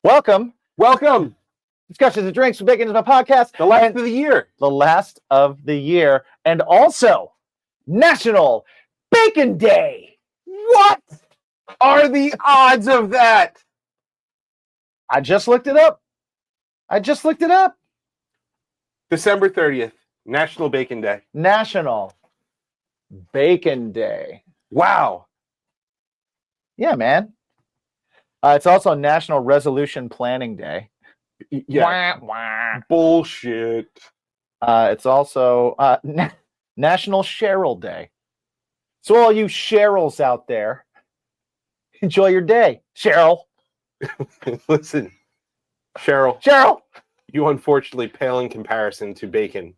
Welcome. Welcome. Discussions and Drinks with Bacon is my podcast. The last of the year. The last of the year. And also National Bacon Day. What are the odds of that? I just looked it up. December 30th, National Bacon Day. National Bacon Day. Wow. Yeah, man. It's also National Resolution Planning Day. Yeah. Wah, wah. Bullshit. It's also National Cheryl Day. So all you Cheryls out there, enjoy your day. Cheryl. Listen, Cheryl, Cheryl. you unfortunately pale in comparison to bacon.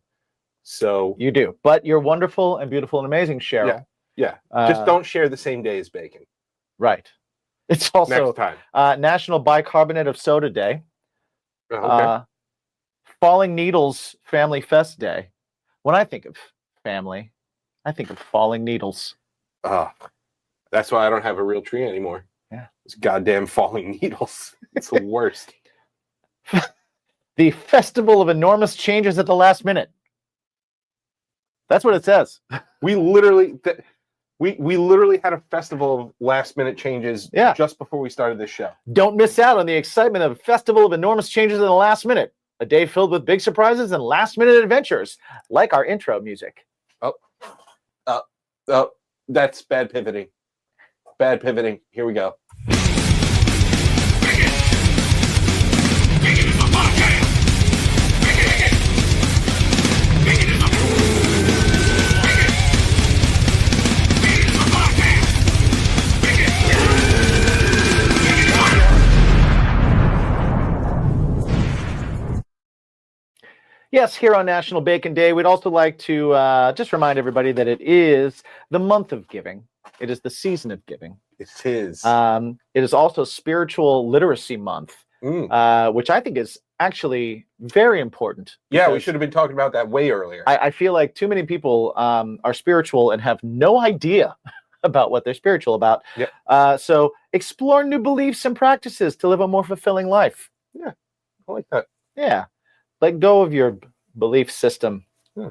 So You do. But you're wonderful and beautiful and amazing, Cheryl. yeah. Just don't share the same day as bacon. Right. It's also Next time. National Bicarbonate of Soda Day. Okay. Falling Needles Family Fest Day. When I think of family, I think of falling needles. That's why I don't have a real tree anymore. Yeah. It's goddamn falling needles. It's the worst. The Festival of Enormous Changes at the Last Minute. That's what it says. We literally had a festival of last minute changes just before we started this show. Don't miss out on the excitement of a Festival of Enormous Changes in the Last Minute. A day filled with big surprises and last minute adventures, like our intro music. Oh, that's bad pivoting. Bad pivoting. Here we go. Yes, here on National Bacon Day, we'd also like to just remind everybody that it is the month of giving. It is the season of giving. It is. It is also Spiritual Literacy Month, which I think is actually very important. Yeah, we should have been talking about that way earlier. I feel like too many people are spiritual and have no idea about what they're spiritual about. Yep. So explore new beliefs and practices to live a more fulfilling life. Yeah, I like that. Yeah. Let go of your belief system. Yeah.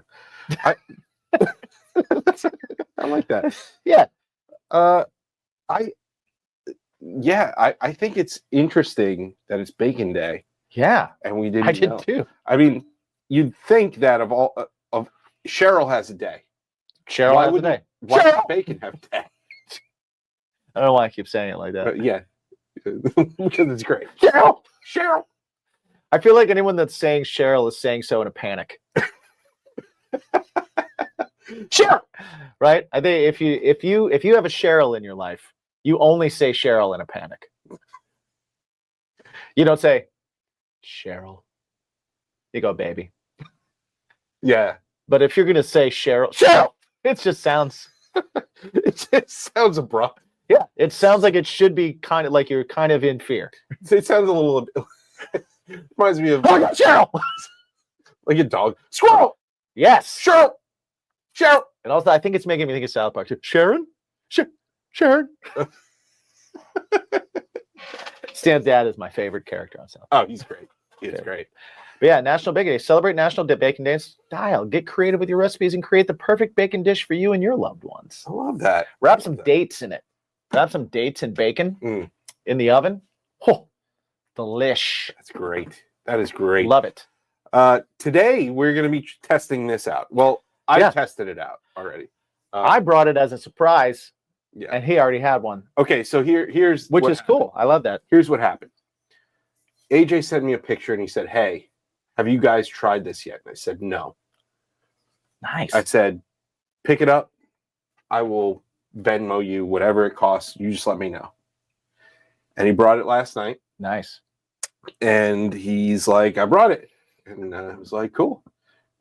I like that. Yeah. I think it's interesting that it's Bacon Day. Yeah. And we didn't I did know. too. I mean, you'd think that of Cheryl has a day. Cheryl has a day. Why does Bacon have a day? I don't know why I keep saying it like that. But yeah. Because it's great. Cheryl. I feel like anyone that's saying Cheryl is saying so in a panic. Cheryl, right? I think if you have a Cheryl in your life, you only say Cheryl in a panic. You don't say Cheryl. You go, baby. Yeah. But if you're gonna say Cheryl, it just sounds abrupt. Yeah, it sounds like it should be kind of like you're kind of in fear. It sounds a little. Reminds me of Cheryl, like a dog. Squirrel. Yes, Cheryl. And also, I think it's making me think of South Park too. Sharon. Stan's dad is my favorite character on South Park. Oh, he's great. He's great. But yeah, National Bacon Day. Celebrate National Bacon Day in style. Get creative with your recipes and create the perfect bacon dish for you and your loved ones. I love that. Wrap some dates in it. Wrap some dates in bacon in the oven. Oh, delish. That's great. That is great. Love it. Today we're going to be testing this out. Well, I tested it out already. I brought it as a surprise, and he already had one. Okay, so here's which is cool. I love that. Here's what happened. AJ sent me a picture and he said, "Hey, have you guys tried this yet?" And I said, "No." Nice. I said, "Pick it up. I will Venmo you whatever it costs. You just let me know." And he brought it last night. Nice. And he's like, "I brought it." And I was like, "Cool."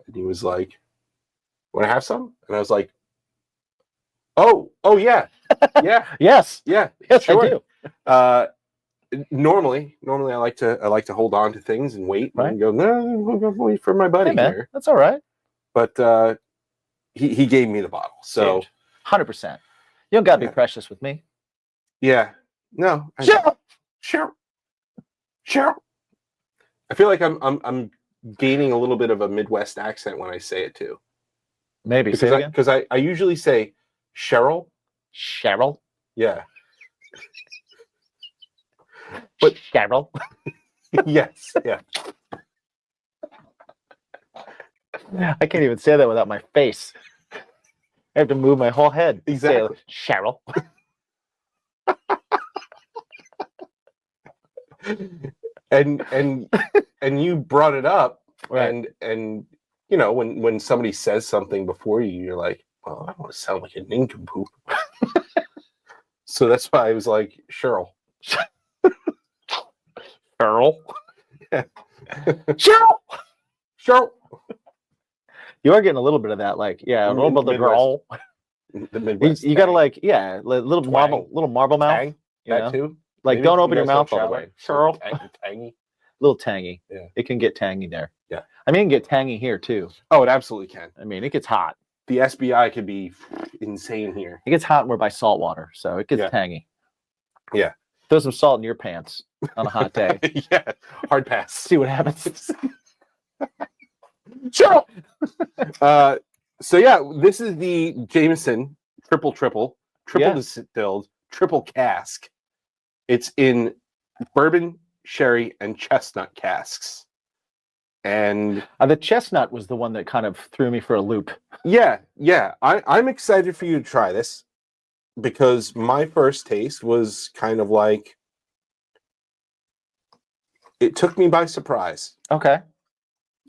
And he was like, "Want to have some?" And I was like, Oh yeah. Yeah. Yes. Yeah. Yes, sure. I do. Normally I like to hold on to things and wait and go, no, I'm gonna wait for my buddy here. That's all right. But he gave me the bottle. So 100%. You don't gotta be precious with me. Yeah. No. Sure. Cheryl. I feel like I'm gaining a little bit of a Midwest accent when I say it too. Maybe say it again. Because I usually say Cheryl. Cheryl. Yeah. But Cheryl. Yes. Yeah. I can't even say that without my face. I have to move my whole head. to say it. Exactly. Cheryl. and you brought it up, Right. and you know when somebody says something before you, you're like, well, I don't want to sound like a nincompoop. So that's why I was like, Cheryl. Cheryl. Yeah. Cheryl. Cheryl. You are getting a little bit of that, like, yeah, a little bit of the Midwest. girl. The Midwest. You gotta tang. like, yeah, little Twang. marble mouth. Tang, You that know? too. Like, Maybe don't you open your guys mouth don't all the shower, way. so Cheryl. tangy. Little tangy. Yeah. It can get tangy there. Yeah. I mean, it can get tangy here too. Oh, it absolutely can. I mean, it gets hot. The SBI could be insane here. It gets hot when we're by salt water, so it gets Yeah. tangy. Yeah. Throw some salt in your pants on a hot day. Yeah, hard pass. See what happens. Cheryl. So yeah, this is the Jameson triple Yeah. distilled, triple cask. It's in bourbon, sherry, and chestnut casks. And The chestnut was the one that kind of threw me for a loop. yeah, I'm excited for you to try this because my first taste was kind of like it took me by surprise. Okay.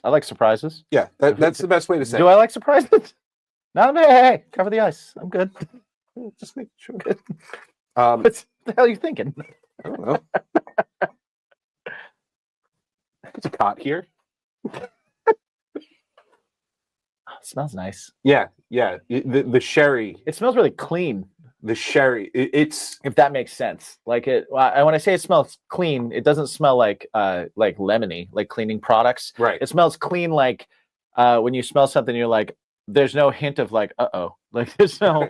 I like surprises. Yeah, that's the best way to say Do it. I like surprises? No, hey, cover the ice. I'm good. Just make sure. What the hell are you thinking? I don't know. There's a cot here. It smells nice. Yeah. The sherry, It smells really clean, it's if that makes sense. Like it. When I say it smells clean, it doesn't smell like lemony, like cleaning products. right. It smells clean, like when you smell something, you're like, there's no hint of like, like there's no.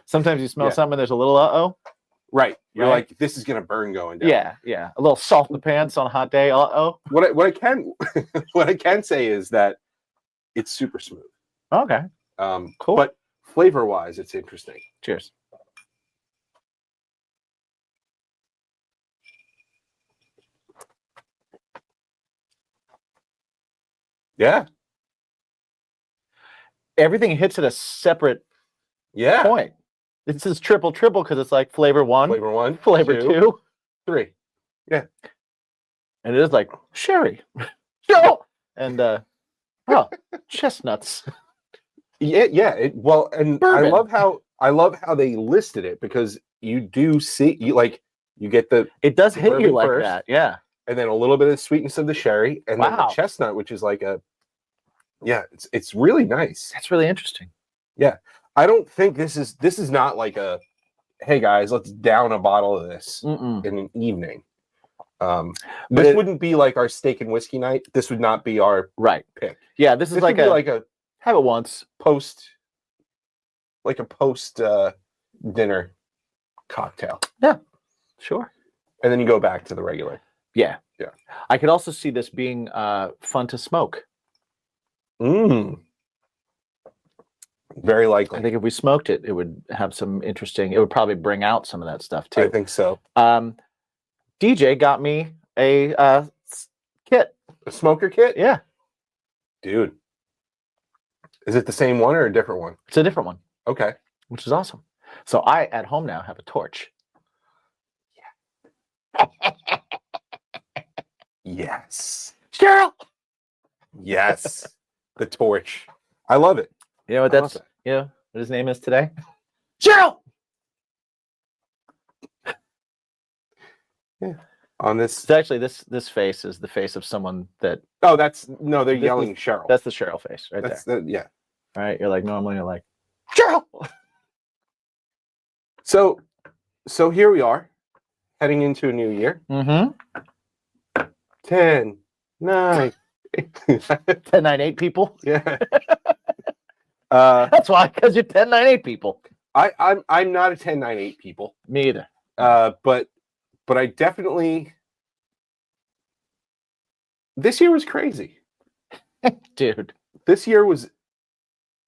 Sometimes you smell Yeah. something, there's a little Right. You're Right. like, this is gonna burn going down. Yeah. A little salt in the pants on a hot day. What I can what I can say is that it's super smooth. Okay. Cool. But flavor wise, it's interesting. Cheers. Yeah. Everything hits at a separate Yeah. point. This is triple because it's like flavor one, Flavor one, flavor two, 3. and it is like sherry, no, and chestnuts. Yeah. Well, and Bourbon. I love how they listed it because you do see you get the It does hit you Bourbon like first. that, yeah. and then a little bit of sweetness of the sherry, and then the Wow. chestnut, which is like it's really nice. That's really interesting. I don't think this is not like a hey guys, let's down a bottle of this Mm-mm. in an evening. But This wouldn't be like our steak and whiskey night. This would not be our Right. pick. Yeah, this is This like would be a like a have it once. post dinner cocktail, Sure. and then you go back to the regular. Yeah. Yeah. I could also see this being fun to smoke. Very likely. I think if we smoked it, it would have some interesting. It would probably bring out some of that stuff I too. think so. DJ got me a kit. A smoker kit, Yeah, dude. Is it the same one or a different one? it's a different one, Okay. which is awesome. So I at home now have a torch. Yes. Cheryl. Yes. The torch. I love it. You know what I love that's? that. You know what his name is today? Cheryl. On this. It's actually this face is the face of someone that Oh, they're This yelling Cheryl. that's the Cheryl face right That's there. yeah. All right, you're like normally you're like Cheryl. So here we are, heading into a new year. Mm-hmm. 10, 9. 1098 people. Yeah. That's why, because you're 1098 people. I'm not a 1098 people. Me either. But I definitely this year was crazy. Dude. This year was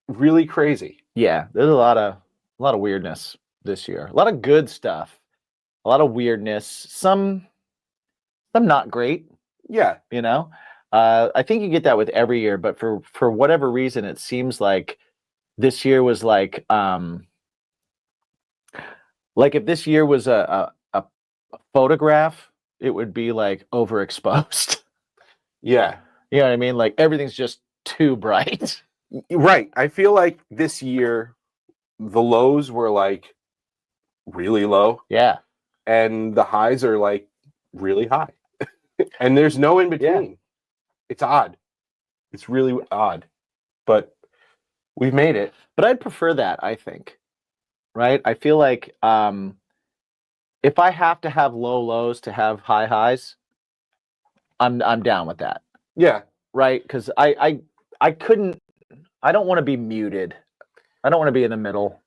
really crazy. Yeah, there's a lot of weirdness this year. A lot of good stuff. A lot of weirdness. Some not great, Yeah. you know. I think you get that with every year, but for whatever reason, it seems like this year was like if this year was a photograph, it would be like overexposed. Yeah. You know what I mean? Like everything's just too bright. Right. I feel like this year the lows were like really low Yeah. and the highs are like really high. And there's no in between. It's odd. It's really odd. But we've made it. But I'd prefer that, I think. Right? I feel like if I have to have low lows to have high highs, I'm down with that. Yeah. Right? Because I couldn't. I don't want to be muted. I don't want to be in the middle.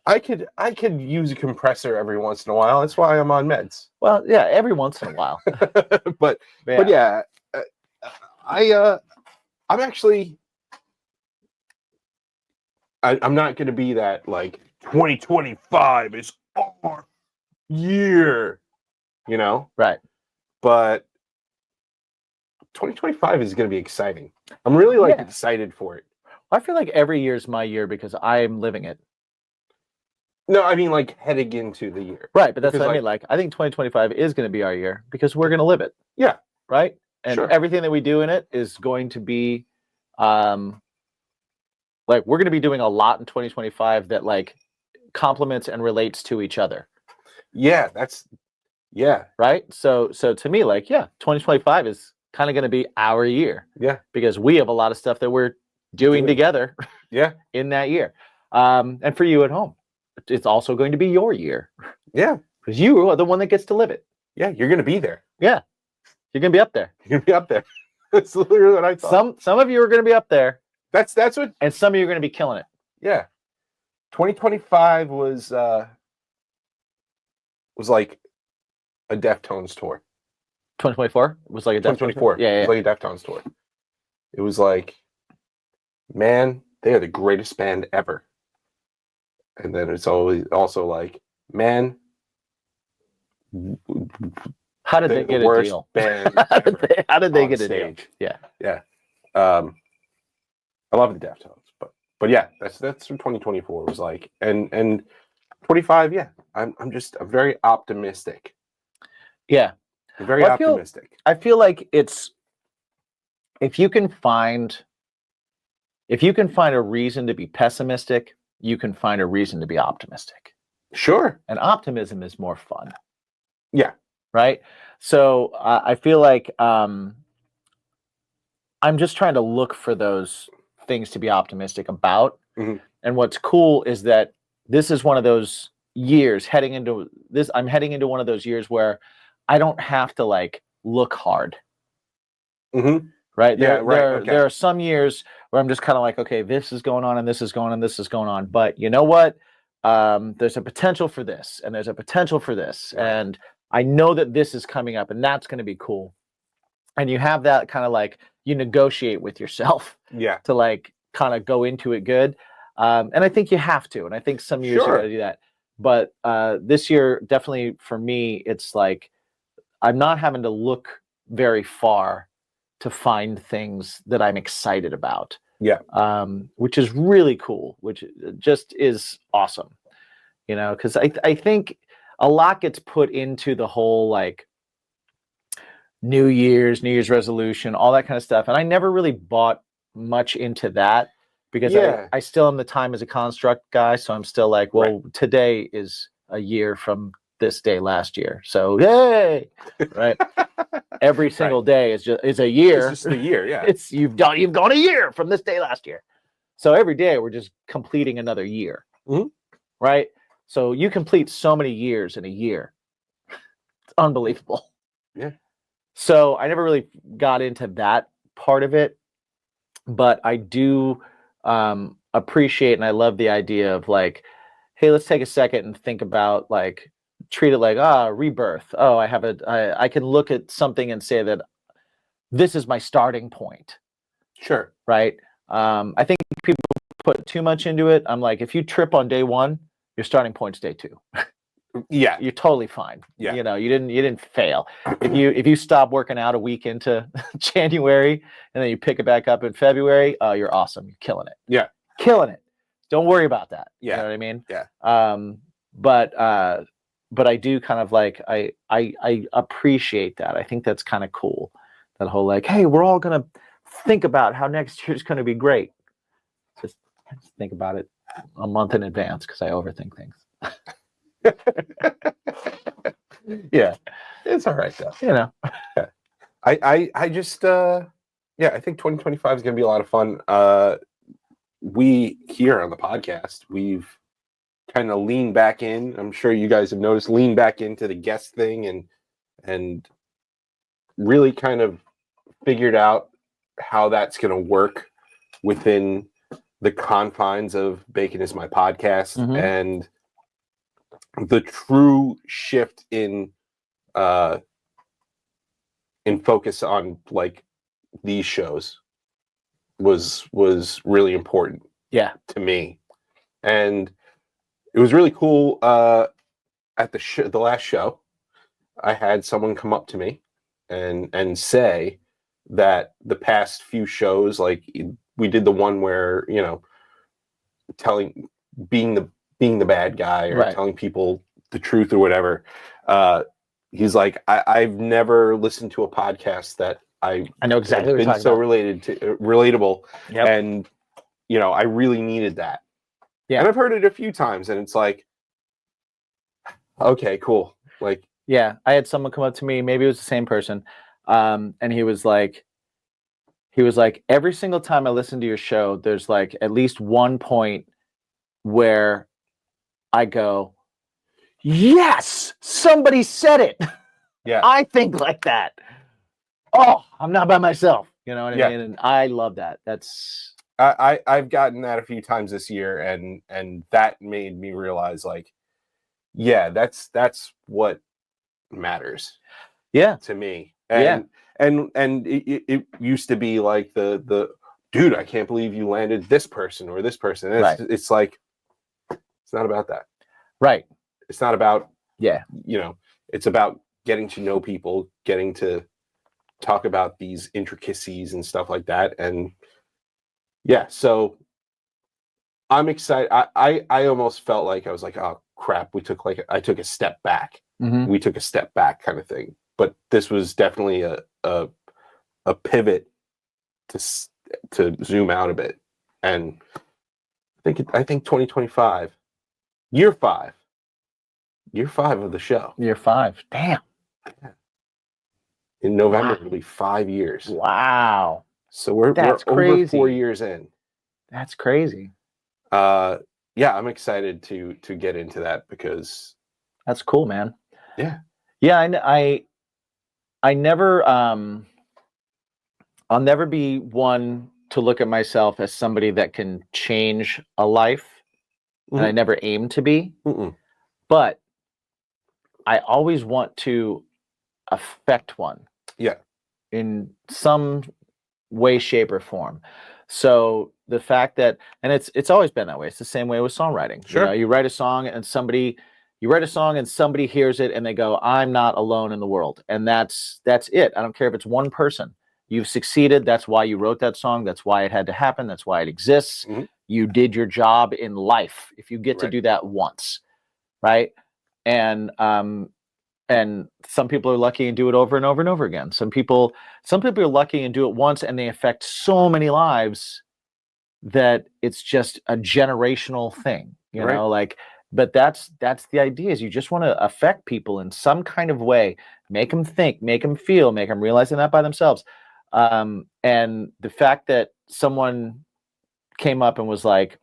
I could use a compressor every once in a while. That's why I'm on meds. Well, yeah, every once in a while. but yeah, I'm actually I'm not going to be that like 2025 is our year, you know? Right. But 2025 is going to be exciting. I'm really excited for it. I feel like every year is my year because I'm living it. No, I mean like heading into the year. Right, but that's Because, what I mean. Like, I think 2025 is going to be our year because we're going to live it. Yeah. Right? And Sure. everything that we do in it is going to be like we're going to be doing a lot in 2025 that like complements and relates to each other. Yeah, Right? So to me, like, yeah, 2025 is kind of going to be our year. Yeah. Because we have a lot of stuff that we're doing together Yeah. in that year. And for you at home, it's also going to be your year. Yeah. Because you are the one that gets to live it. Yeah, you're going to be there. Yeah. You're going to be up there. You're going to be up there. That's literally what I thought. Some of you are going to be up there. That's what. And some of you are going to be killing it. Yeah. 2025 was like a Deftones tour. 2024 was like a 2024. Yeah. It was like a Deftones tour. It was like, man, they are the greatest band ever. And then it's always also like, man, how did they get a deal? Band how did they get a deal? Yeah. Yeah. I love the Deftones, but yeah, that's what 2024 was like. And 25, yeah. I'm very optimistic. Yeah. I'm very optimistic. I feel like it's if you can find a reason to be pessimistic, you can find a reason to be optimistic. Sure. And optimism is more fun. Yeah. Right? So I feel like I'm just trying to look for those things to be optimistic about. Mm-hmm. And what's cool is that this is one of those years I'm heading into one of those years where I don't have to like look hard. Mm-hmm. Right? Yeah, There are some years where I'm just kind of like, okay, this is going on and this is going on and this is going on. But you know what? There's a potential for this and there's a potential for this. Right. And I know that this is coming up and that's going to be cool. And you have that kind of like, you negotiate with yourself to like kind of go into it good. And I think you have to. And I think some years you got to do that. But this year, definitely for me, it's like I'm not having to look very far to find things that I'm excited about. Yeah. Which is really cool, which just is awesome. You know, because I think a lot gets put into the whole like New Year's resolution, all that kind of stuff. And I never really bought much into that because I still am the time as a construct guy. So I'm still like, well, today is a year from this day last year. So yay. Right. Every single day is a year. It's just a year, yeah. You've gone a year from this day last year. So every day we're just completing another year. Mm-hmm. Right? So you complete so many years in a year. It's unbelievable. Yeah. So I never really got into that part of it, but I do appreciate and I love the idea of like, hey, let's take a second and think about like, treat it like rebirth. Oh, I can look at something and say that this is my starting point, Sure. right? I think people put too much into it. I'm like, if you trip on day one, your starting point's day two. Yeah. You're totally fine. Yeah. You know, you didn't fail. If you stop working out a week into January and then you pick it back up in February, you're awesome. You're killing it. Yeah. Killing it. Don't worry about that. Yeah. You know what I mean? Yeah. But I do kind of like I appreciate that. I think that's kind of cool. That whole like, hey, we're all gonna think about how next year's gonna be great. Just think about it a month in advance because I overthink things. Yeah, It's all right though. you know. I just yeah, I think 2025 is gonna be a lot of fun. We here on the podcast, we've kind of leaned back in. I'm sure you guys have noticed, lean back into the guest thing and really kind of figured out how that's gonna work within the confines of Bacon is My Podcast. Mhm. And the true shift in focus on like these shows was really important Yeah. to me, and it was really cool. At the last show, I had someone come up to me and say that the past few shows, like we did the one where, you know, being the bad guy or Right. telling people the truth or whatever. He's like, I've never listened to a podcast that I know exactly what you're been talking so about. relatable. Yep. And, you know, I really needed that. Yeah. And I've heard it a few times and it's like, okay, cool. Like, Yeah, I had someone come up to me, maybe it was the same person, and he was like, every single time I listen to your show, there's like at least one point where I go, yes, somebody said it. yeah, I think like that. Oh, I'm not by myself. You know what I Yeah. mean? And I love that. That's I've gotten that a few times this year, and that made me realize, like, yeah, that's what matters yeah, to me. Yeah. And it used to be like the dude, I can't believe you landed this person or this person. And Right. it's like, it's not about that. right. It's not about, Yeah, you know, it's about getting to know people, getting to talk about these intricacies and stuff like that. And yeah, so I'm excited. I almost felt like I was like, oh crap, I took a step back. Mhm. We took a step back kind of thing. But this was definitely a pivot to zoom out a bit. And I think 2025, year five of the show. Year 5. Damn. In November, Wow. it'll be 5 years. Wow. So we're That's over 4 crazy. years in. That's crazy. Yeah, I'm excited to get into that because That's cool, man. yeah. Yeah, I never I'll never be one to look at myself as somebody that can change a life. And I Mhm. never aim to be, Mm-mm. but I always want to affect one. Yeah. In some way, shape, or form. So the fact that, and it's always been that way. It's the same way with songwriting. Sure. You write a song and somebody hears it and they go, I'm not alone in the world. And that's it. I don't care if it's one person. You've succeeded. That's why you wrote that song. That's why it had to happen. That's why it exists. Mhm. You did your job in life. If you get to Right. do that once, right? And some people are lucky and do it over and over and over again. Some people are lucky and do it once and they affect so many lives that it's just a generational thing, you Right. know, like, but that's the idea, is you just want to affect people in some kind of way, make them think, make them feel, make them realize they're not by themselves. And the fact that someone came up and was like,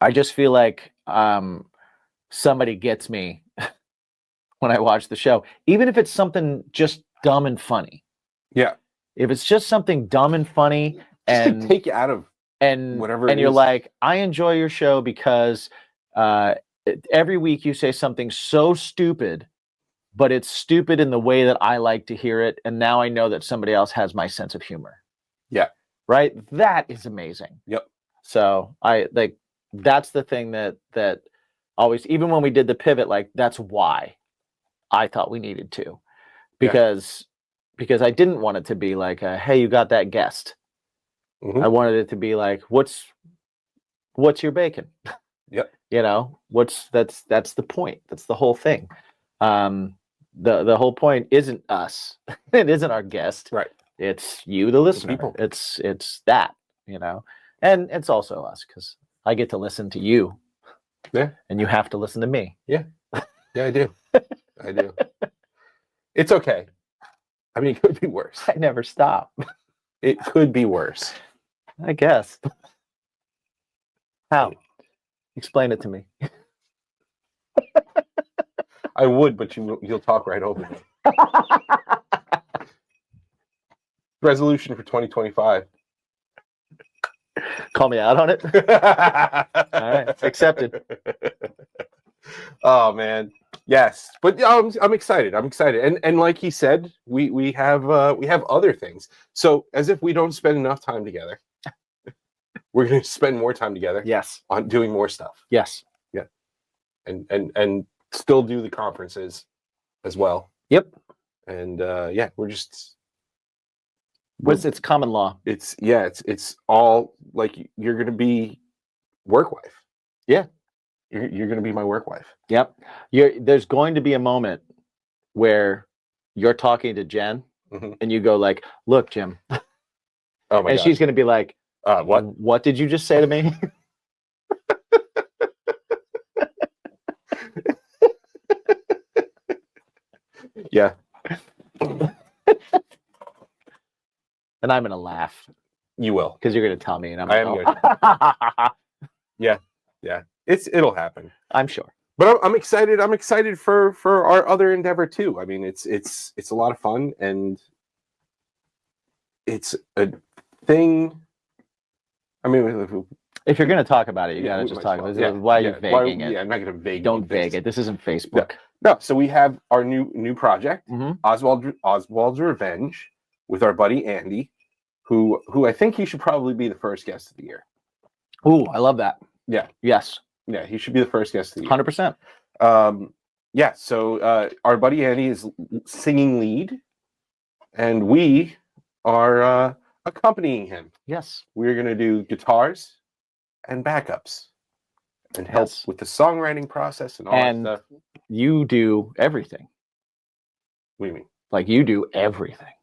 I just feel like somebody gets me when I watch the show, even if it's something just dumb and funny. Yeah. If it's just something dumb and funny, Just and to take you out of and whatever and it you're is. like, I enjoy your show because every week you say something so stupid, but it's stupid in the way that I like to hear it. And now I know that somebody else has my sense of humor. Yeah. Right. That is amazing. Yep. So that's the thing that always, even when we did the pivot, like that's why I thought we needed to, because I didn't want it to be like, hey, you got that guest. Mhm. I wanted it to be like, what's your bacon? Yep. You know, that's the point. That's the whole thing. The whole point isn't us. It isn't our guest. Right. It's you, the listener. people. It's that, you know, and it's also us because I get to listen to you. Yeah. And you have to listen to me. Yeah, I do. I do. It's okay. I mean, it could be worse. I never stop. It could be worse. I guess. How? Explain it to me. I would, but you'll talk right over me. Resolution for 2025. Call me out on it. All right, accepted. Oh man, yes, but I'm excited. I'm excited, and like he said, we have other things. So as if we don't spend enough time together, we're going to spend more time together. Yes. On doing more stuff. Yes. Yeah, and still do the conferences as well. Yep. And yeah, we're just. It's common law. It's all like you're going to be work wife. Yeah. You're going to be my work wife. Yep. There's going to be a moment where you're talking to Jen and you go like, look, Jim. Oh my God. And she's going to be like, what? What did you just say to me? Yeah. And I'm going to laugh. You will. Because you're going to tell me. And I am going to. Yeah. It'll happen. I'm sure. But I'm excited. I'm excited for our other endeavor too. I mean, it's a lot of fun, and it's a thing. I mean, if you're going to talk about it, you got to just talk about it. Yeah, why are you vaguing it? Yeah, I'm not going to vague. Don't vague it. This isn't Facebook. No. So we have our new project, Mhm. Oswald's Revenge, with our buddy Andy, who I think he should probably be the first guest of the year. Ooh, I love that. Yeah. Yes. Yeah, he should be the first guest of the year. 100%. Yeah, so our buddy Andy is singing lead, and we are accompanying him. Yes. We're going to do guitars and backups and help with the songwriting process and all that stuff. You do everything. What do you mean? Like you do everything.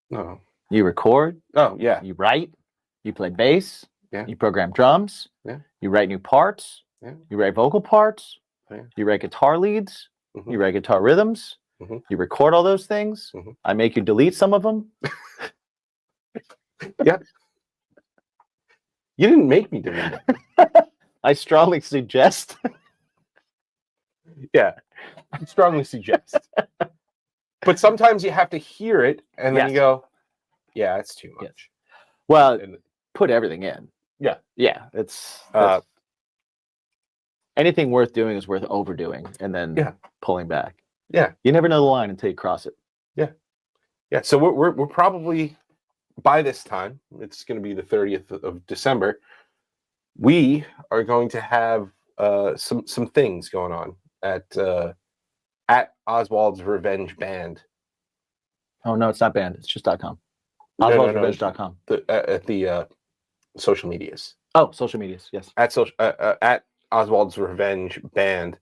No. You record. Oh, yeah. You write. You play bass. Yeah. You program drums. Yeah. You write new parts. Yeah. You write vocal parts. Yeah. You write guitar leads. Mhm. You write guitar rhythms. Mhm. You record all those things. Mhm. I make you delete some of them. Yeah. You didn't make me do it. I strongly suggest. Yeah. I strongly suggest. But sometimes you have to hear it and then you go, yeah, it's too much. Yes. Well, put everything in. Yeah. Yeah. It's anything worth doing is worth overdoing and then pulling back. Yeah. You never know the line until you cross it. Yeah. Yeah. So we're probably by this time, it's going to be the 30th of December. We are going to have some things going on at Oswald's Revenge Band. Oh no, it's not band. It's just .com. No, Oswald'sRevenge.com. At the social medias. Oh, social medias. Yes. At Oswald's Revenge Band,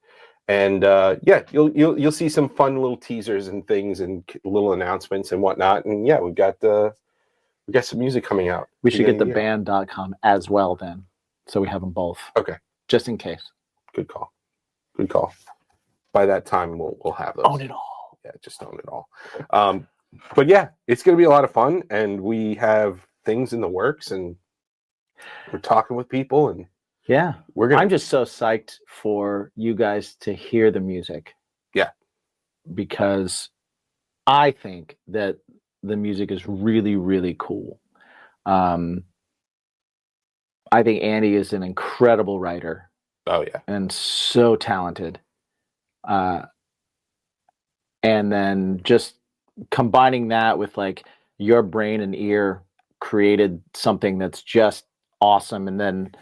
and yeah, you'll see some fun little teasers and things and little announcements and whatnot. And yeah, we've got some music coming out. We should get the band.com as well then, so we have them both. Okay. Just in case. Good call. Good call. By that time, we'll have those. Own it all. Yeah, just own it all. But yeah, it's going to be a lot of fun, and we have things in the works, and we're talking with people, and yeah, I'm just so psyched for you guys to hear the music. Yeah, because I think that the music is really, really cool. I think Andy is an incredible writer. Oh yeah, and so talented. and then just combining that with like your brain and ear created something that's just awesome, and then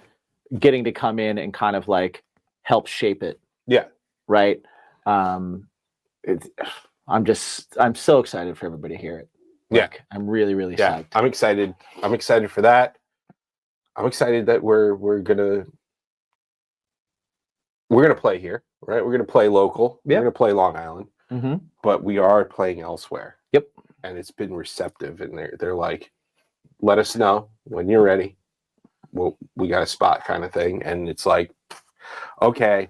getting to come in and kind of like help shape it. Yeah. Right. It's, I'm so excited for everybody to hear it. Like, I'm really, really psyched. I'm excited. I'm excited for that. I'm excited that we're gonna play here, right? We're gonna play local. We're gonna play Long Island, but we are playing elsewhere. Yep. And it's been receptive, and they're like, let us know when you're ready. Well, we got a spot, kind of thing. And it's like, okay,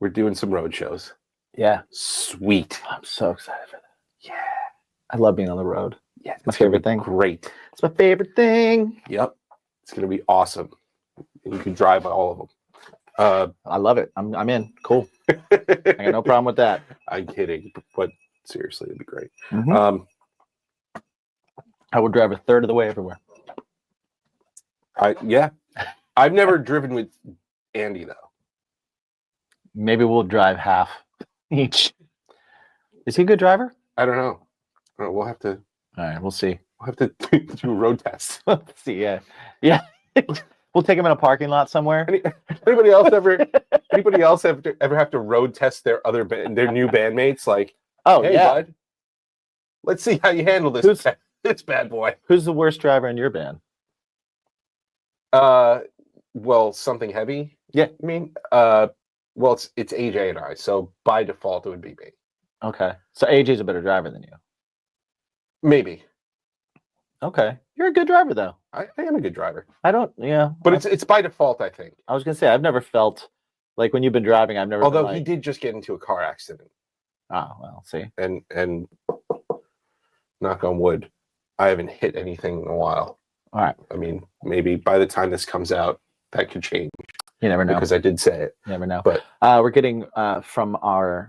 we're doing some road shows. Yeah. Sweet. I'm so excited for that. Yeah. I love being on the road. Yeah. It's my favorite thing. Great. It's my favorite thing. Yep. It's going to be awesome. You can drive all of them. I love it. I'm in. Cool. I got no problem with that. I'm kidding, but seriously, it'd be great. I would drive a third of the way everywhere. I've never driven with Andy though. Maybe we'll drive half each. Is he a good driver? I don't know. We'll have to. All right, we'll see. We'll have to do a road test. Let's see. Yeah. We'll take him in a parking lot somewhere. Anybody else ever have to road test their new bandmates? Like, oh hey, yeah, bud, let's see how you handle this. This bad boy. Who's the worst driver in your band? Well, something heavy. Yeah. I mean, well, it's AJ and I, so by default it would be me. Okay. So AJ's a better driver than you. Maybe. Okay. You're a good driver though. I am a good driver. But it's by default, I think. I was gonna say I've never felt like when you've been driving, I've never Although he did just get into a car accident. Oh, well, see. And knock on wood, I haven't hit anything in a while. All right. I mean, maybe by the time this comes out, that could change. You never know. Because I did say it. You never know. But we're getting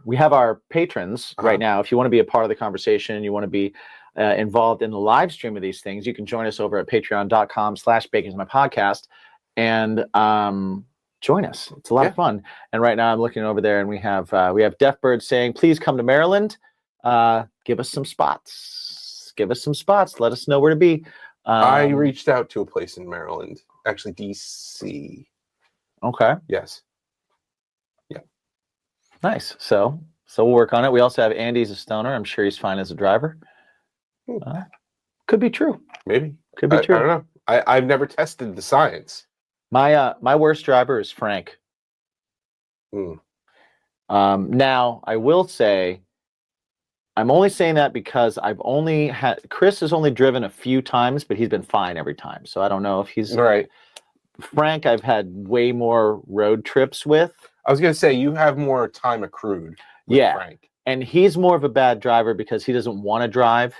we have our patrons right now. If you want to be a part of the conversation, you want to be involved in the live stream of these things, you can join us over at patreon.com/bacon'smypodcast and join us. It's a lot of fun. And right now I'm looking over there and we have Deafbird saying, please come to Maryland. Give us some spots. Let us know where to be. I reached out to a place in Maryland, actually DC. Okay. Yes. Yeah. Nice. So we'll work on it. We also have Andy's a stoner. I'm sure he's fine as a driver. Could be true. Maybe. Could be true. I don't know. I've never tested the science. My worst driver is Frank. Now I will say, I'm only saying that because Chris has only driven a few times, but he's been fine every time. So I don't know if he's right. Frank, I've had way more road trips with. I was going to say, you have more time accrued with Frank. And he's more of a bad driver because he doesn't want to drive.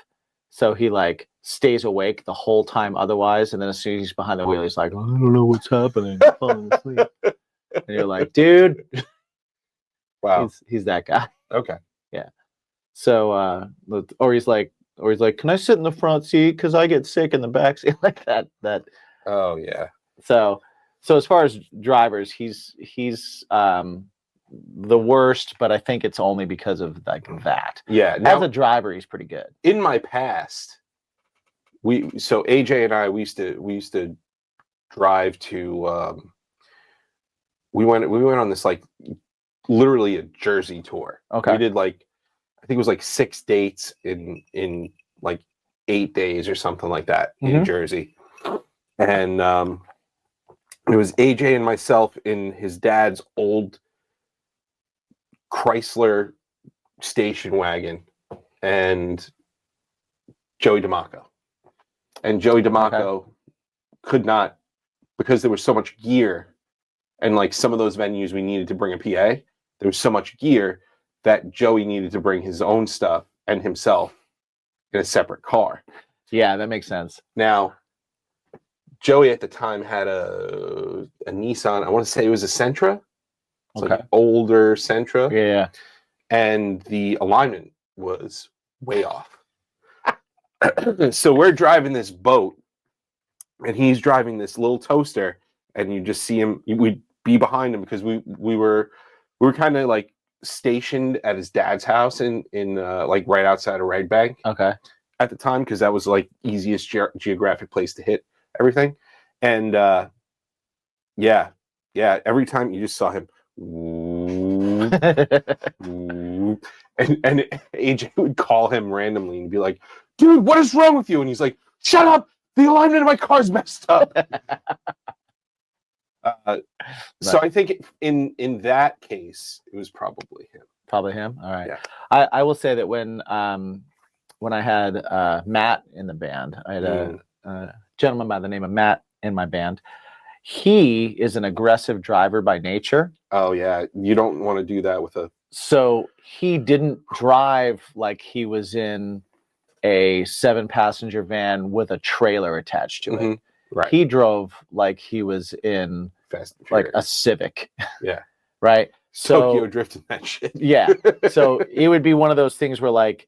So he like stays awake the whole time otherwise. And then as soon as he's behind the wheel, he's like, I don't know what's happening. I'm falling asleep. And you're like, dude. Wow. He's that guy. Okay. Yeah. So, or he's like, can I sit in the front seat? Because I get sick in the back seat. Like that. Oh, yeah. So as far as drivers, he's the worst, but I think it's only because of like that. Yeah. As a driver, he's pretty good. In my past, so AJ and I we used to drive to we went on this like literally a Jersey tour. Okay. We did like I think it was like 6 dates in like 8 days or something like that in Jersey. And it was AJ and myself in his dad's old Chrysler station wagon and Joey DeMacco. And Joey DeMacco could not, because there was so much gear, and like some of those venues we needed to bring a PA, there was so much gear that Joey needed to bring his own stuff and himself in a separate car. Yeah, that makes sense. Now, Joey at the time had a Nissan, I want to say it was a Sentra. It's like an older Sentra. Yeah. And the alignment was way off. So we're driving this boat and he's driving this little toaster and you just see him, we'd be behind him because we were kind of like stationed at his dad's house in like right outside of Red Bank Okay. at the time, because that was like easiest geographic place to hit everything. And yeah, every time you just saw him, whoop, whoop, and AJ would call him randomly and be like, "Dude, what is wrong with you?" And he's like, "Shut up! The alignment of my car's messed up." So I think in that case, it was probably him. Probably him. All right. Yeah. I will say that when I had Matt in the band, I had a gentleman by the name of Matt in my band. He is an aggressive driver by nature. Oh yeah, you don't want to do that with a. So he didn't drive like he was in a 7-passenger van with a trailer attached to it. Mm-hmm. Right. He drove like he was in Fast and like a Furious. Civic. Yeah. Right. So Tokyo drifting that shit. yeah. So it would be one of those things where like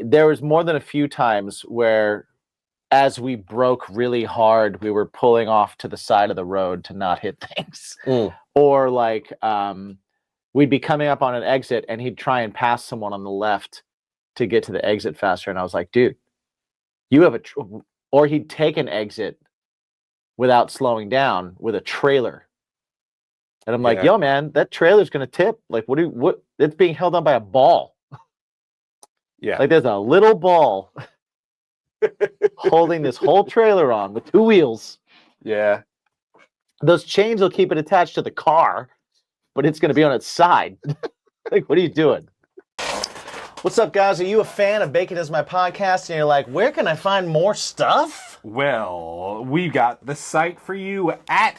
there was more than a few times where as we broke really hard, we were pulling off to the side of the road to not hit things. Or like we'd be coming up on an exit and he'd try and pass someone on the left to get to the exit faster. And I was like, dude, you have or he'd take an exit without slowing down with a trailer. And I'm like, yo, man, that trailer's going to tip. Like, what? It's being held on by a ball. Yeah. Like there's a little ball holding this whole trailer on with 2 wheels. Yeah. Those chains will keep it attached to the car, but it's going to be on its side. Like, what are you doing? What's up, guys? Are you a fan of Bacon Is My Podcast? And you're like, where can I find more stuff? Well, we got the site for you at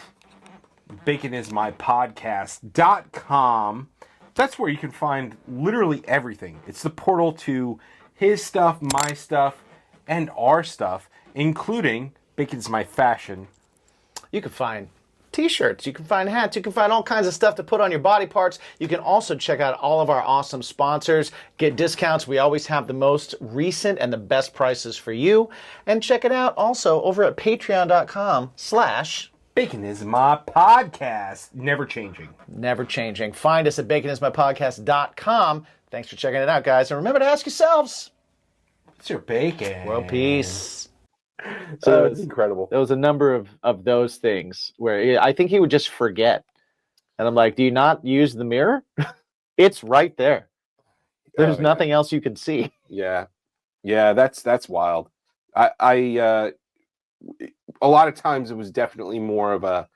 baconismypodcast.com. That's where you can find literally everything. It's the portal to his stuff, my stuff, and our stuff, including Bacon's My Fashion. You can find t-shirts, you can find hats, you can find all kinds of stuff to put on your body parts. You can also check out all of our awesome sponsors, get discounts. We always have the most recent and the best prices for you. And check it out also over at patreon.com/ Bacon is my podcast. Never changing. never changing. Find us at baconismypodcast.com. Thanks for checking it out, guys. And remember to ask yourselves, It's your bacon. world peace. So it's incredible. There was a number of those things where I think he would just forget. And I'm like, do you not use the mirror? It's right there. There's nothing else you can see. Yeah. Yeah, that's wild. I a lot of times it was definitely more of a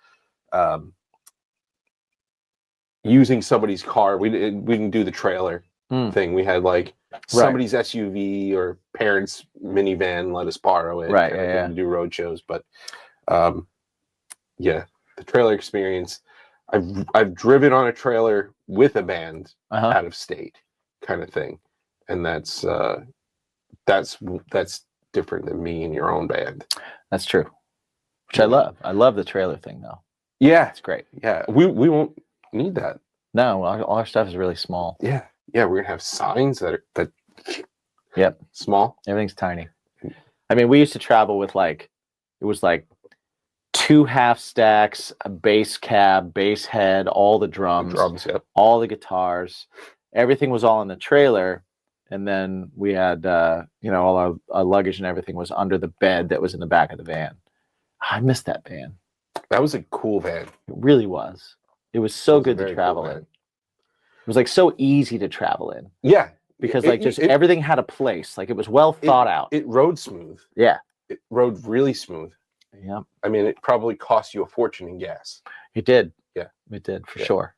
using somebody's car. We didn't do the trailer thing. We had like somebody's SUV or parents' minivan let us borrow it. Right. To do road shows, but yeah, the trailer experience. I've driven on a trailer with a band out of state, kind of thing, and that's different than me and your own band. That's true. Which I love. I love the trailer thing though. Yeah, It's great. yeah. We won't need that. No, all our stuff is really small. Yeah, yeah. We're gonna have signs that Yep. small. Everything's tiny. I mean, we used to travel with it was like 2 half stacks, a bass cab, bass head, all the drums, Yep. all the guitars. Everything was all in the trailer. And then we had, all our luggage and everything was under the bed that was in the back of the van. I missed that van. That was a cool van. It really was. It was so good to very travel cool in. van. It was like so easy to travel in Yeah, because everything had a place. Like it was well thought out. It rode smooth. Yeah. It rode really smooth. Yeah. I mean, it probably cost you a fortune in gas. It did. Yeah. It did for Yeah. sure.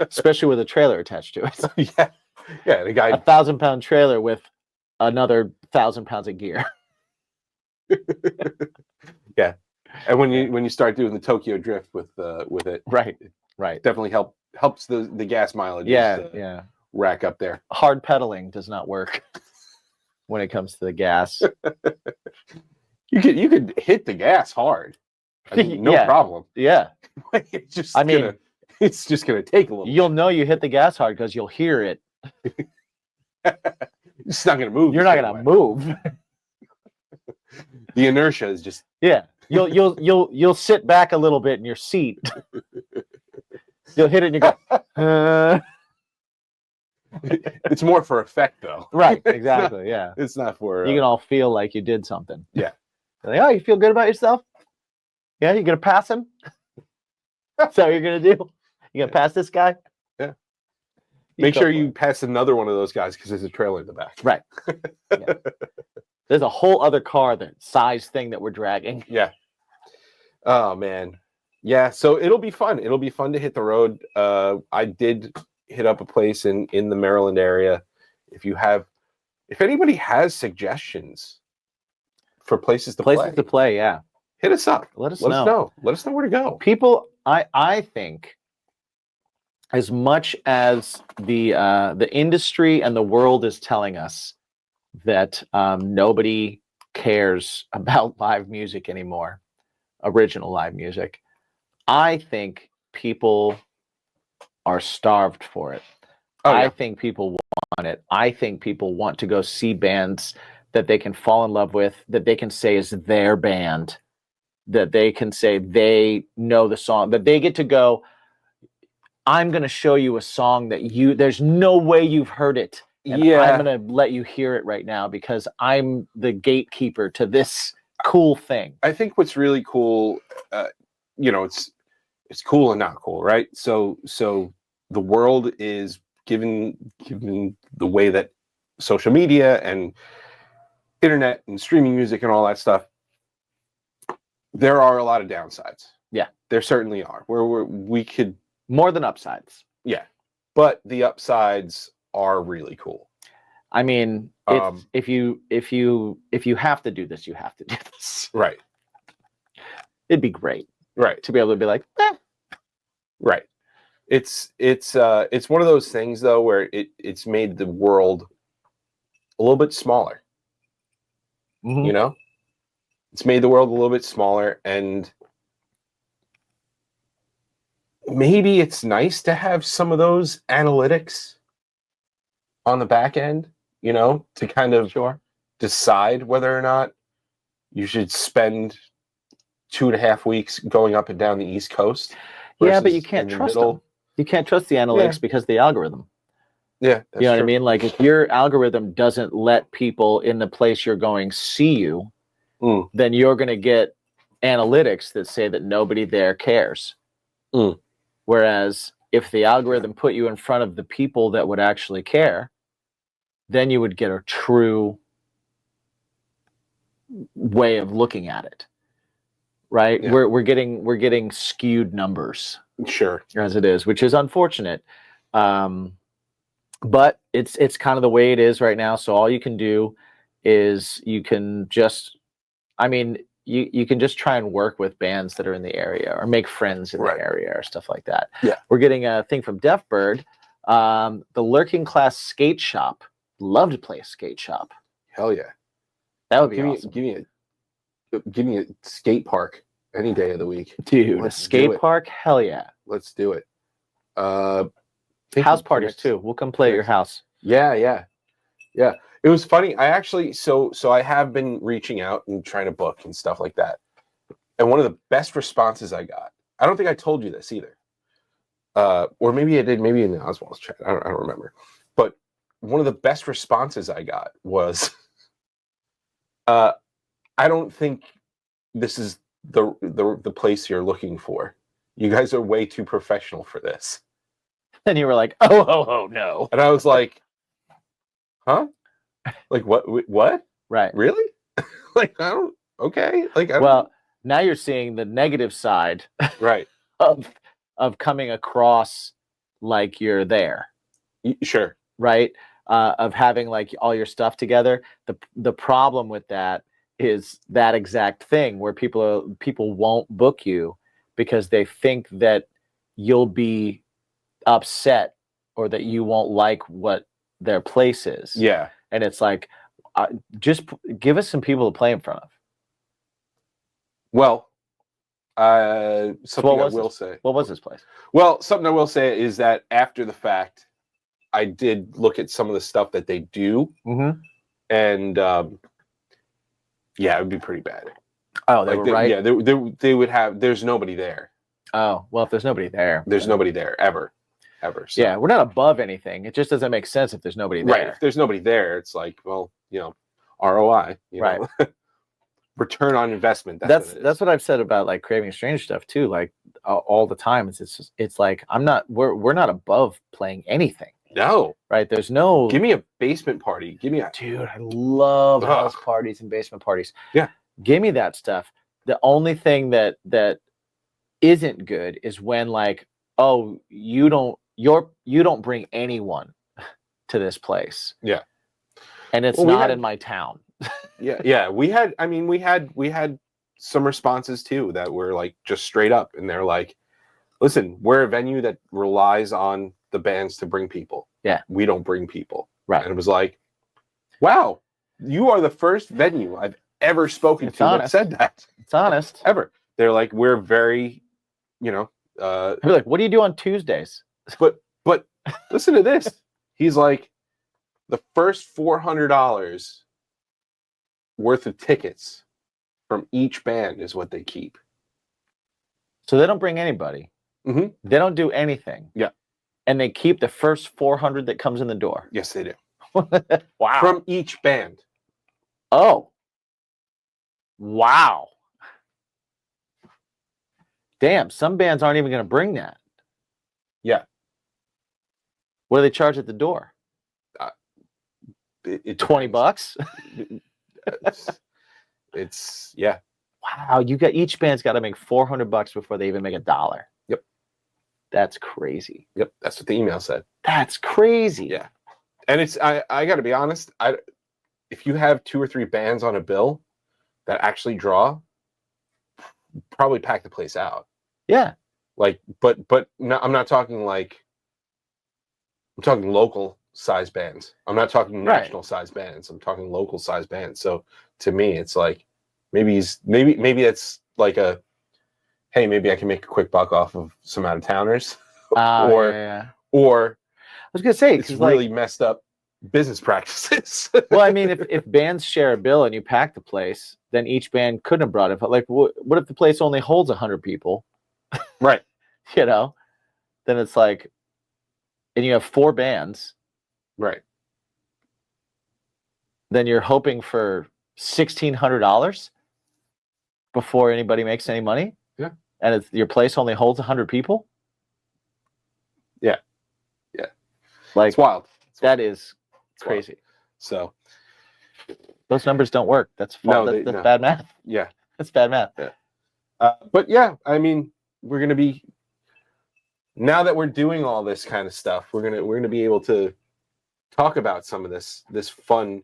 Especially with a trailer attached to it. Yeah, yeah. The guy. 1,000-pound trailer with another 1,000 pounds of gear. Yeah, and when you start doing the Tokyo drift with it, Right. definitely helps the gas mileage. Yeah. Rack up there. Hard pedaling does not work when it comes to the gas. You could hit the gas hard. I mean, no Yeah. problem. Yeah. It's just I mean, it's just gonna take a little. You'll know you hit the gas hard because you'll hear it. It's not gonna move. You're not going to move. The inertia is just. Yeah. You'll sit back a little bit in your seat. You'll hit it and you go, It's more for effect, though. right, It's not- exactly. Yeah. It's not for. You can all feel like you did something. Yeah. Like, oh, you feel good about yourself? Yeah, you gonna pass him? That's what you're gonna do? You gonna pass this guy? Yeah. You Make go sure for you it. pass another one of those guys because there's a trailer in the back. Right. Yeah. There's a whole other car, the size thing that we're dragging. Yeah. Oh man. Yeah. So it'll be fun. It'll be fun to hit the road. I did hit up a place in the Maryland area. If anybody has suggestions for places to Places to play, yeah. hit us up. Let us Let us know. know. Let us know where to go. People, I think, as much as the industry and the world is telling us that nobody cares about live music anymore, original live music, I think people are starved for it. Oh, I yeah. think people want it. I think people want to go see bands that they can fall in love with, that they can say is their band, that they can say they know the song, that they get to go, I'm going to show you a song that there's no way you've heard it. And Yeah. I'm going to let you hear it right now because I'm the gatekeeper to this cool thing. I think what's really cool, it's cool and not cool, right? So the world is given the way that social media and internet and streaming music and all that stuff, there are a lot of downsides. Yeah. There certainly are. Where we could More than upsides. Yeah. But the upsides are really cool. I mean, it's, if you have to do this, you have to do this. Right. It'd be great Right. to be able to be like, Right. It's one of those things though where it's made the world a little bit smaller. mhm. You know? It's made the world a little bit smaller, and maybe it's nice to have some of those analytics on the back end, to kind of Sure. decide whether or not you should spend 2.5 weeks going up and down the East Coast. Yeah, but versus you can't in the trust middle. them. You can't trust the analytics Yeah. because of the algorithm. Yeah, that's You know what I true. mean? Like if your algorithm doesn't let people in the place you're going see you, Mm. then you're going to get analytics that say that nobody there cares. Mm. Whereas if the algorithm put you in front of the people that would actually care, then you would get a true way of looking at it. Right? Yeah. We're getting skewed numbers Sure. as it is, which is unfortunate. But it's kind of the way it is right now. So all you can do is you can just try and work with bands that are in the area or make friends in Right. the area or stuff like that. Yeah. We're getting a thing from Deaf Bird. The Lurking Class Skate Shop. Love to play a skate shop. Hell yeah. That would be Give awesome. me a skate park any day of the week. Dude, Let's a do skate it. park? Hell yeah. Let's do it. House parties too. We'll come play at your house. Yeah. It was funny. I actually so I have been reaching out and trying to book and stuff like that. And one of the best responses I got, I don't think I told you this either. Or maybe I did, maybe in the Oswald's chat. I don't remember. But one of the best responses I got was I don't think this is the place you're looking for. You guys are way too professional for this. And you were like, oh no. And I was like, huh? Like, what? Right. Really? Like, I don't, okay. Like, I don't, Well, now you're seeing the negative side right. of coming across like you're there, Sure. right? Of having like all your stuff together. The problem with that is that exact thing where people won't book you because they think that you'll be upset or that you won't like what their place is. Yeah. And it's like, just give us some people to play in front of. Well, something I was will this? say. What was this place? Well, something I will say is that after the fact, I did look at some of the stuff that they do, Mm-hmm. and yeah, it would be pretty bad. Oh, they were right. Yeah, they would have. There's nobody there. Oh, well, if there's nobody there, There's then- nobody there ever. ever. So. Yeah, we're not above anything. It just doesn't make sense if there's nobody there. Right. If there's nobody there, it's like, well, ROI, Right. Return on investment. That's what I've said about like Craving Strange stuff too. Like all the time, it's like we're not above playing anything. No. Right. There's no. Give me a basement party. Give me a Dude, I love Ugh. house parties and basement parties. Yeah. Give me that stuff. The only thing that isn't good is when like, oh, you don't bring anyone to this place. Yeah. And it's Well, not in my town. Yeah. We had some responses too that were like just straight up, and they're like, listen, we're a venue that relies on the bands to bring people. Yeah. We don't bring people. Right. And it was like, wow, you are the first venue I've ever spoken to that said that. It's honest. Ever. They're like, we're very, They're like, what do you do on Tuesdays? But listen to this. He's like, the first $400 worth of tickets from each band is what they keep. So they don't bring anybody. Mm-hmm. They don't do anything. Yeah. And they keep the first 400 that comes in the door. Yes, they do. Wow. From each band. Oh. Wow. Damn, some bands aren't even going to bring that. Yeah. What do they charge at the door? It $20? It's yeah. Wow, each band's got to make $400 before they even make $1. Yep. That's crazy. Yep, that's what the email said. That's crazy. Yeah. And it's I got to be honest, if you have 2 or 3 bands on a bill that actually draw, probably pack the place out. Yeah. Like but no, I'm not talking like, I'm talking local size bands. I'm not talking national size bands. I'm talking local size bands. So to me, it's like maybe it's like a, hey, maybe I can make a quick buck off of some out of towners, or I was gonna say it's really messed up business practices. Well, I mean, if bands share a bill and you pack the place, then each band couldn't have brought it. But like, what if the place only holds 100 people? Right. Then it's like, and you have 4 bands. Right. Then you're hoping for $1,600 before anybody makes any money. Yeah. And your place only holds 100 people. Yeah. Yeah. Like, it's wild. That is crazy. Wild. So those numbers don't work. That's that's bad math. Yeah. That's bad math. Yeah. But yeah, I mean, we're gonna be, now that we're doing all this kind of stuff, we're gonna be able to talk about some of this fun,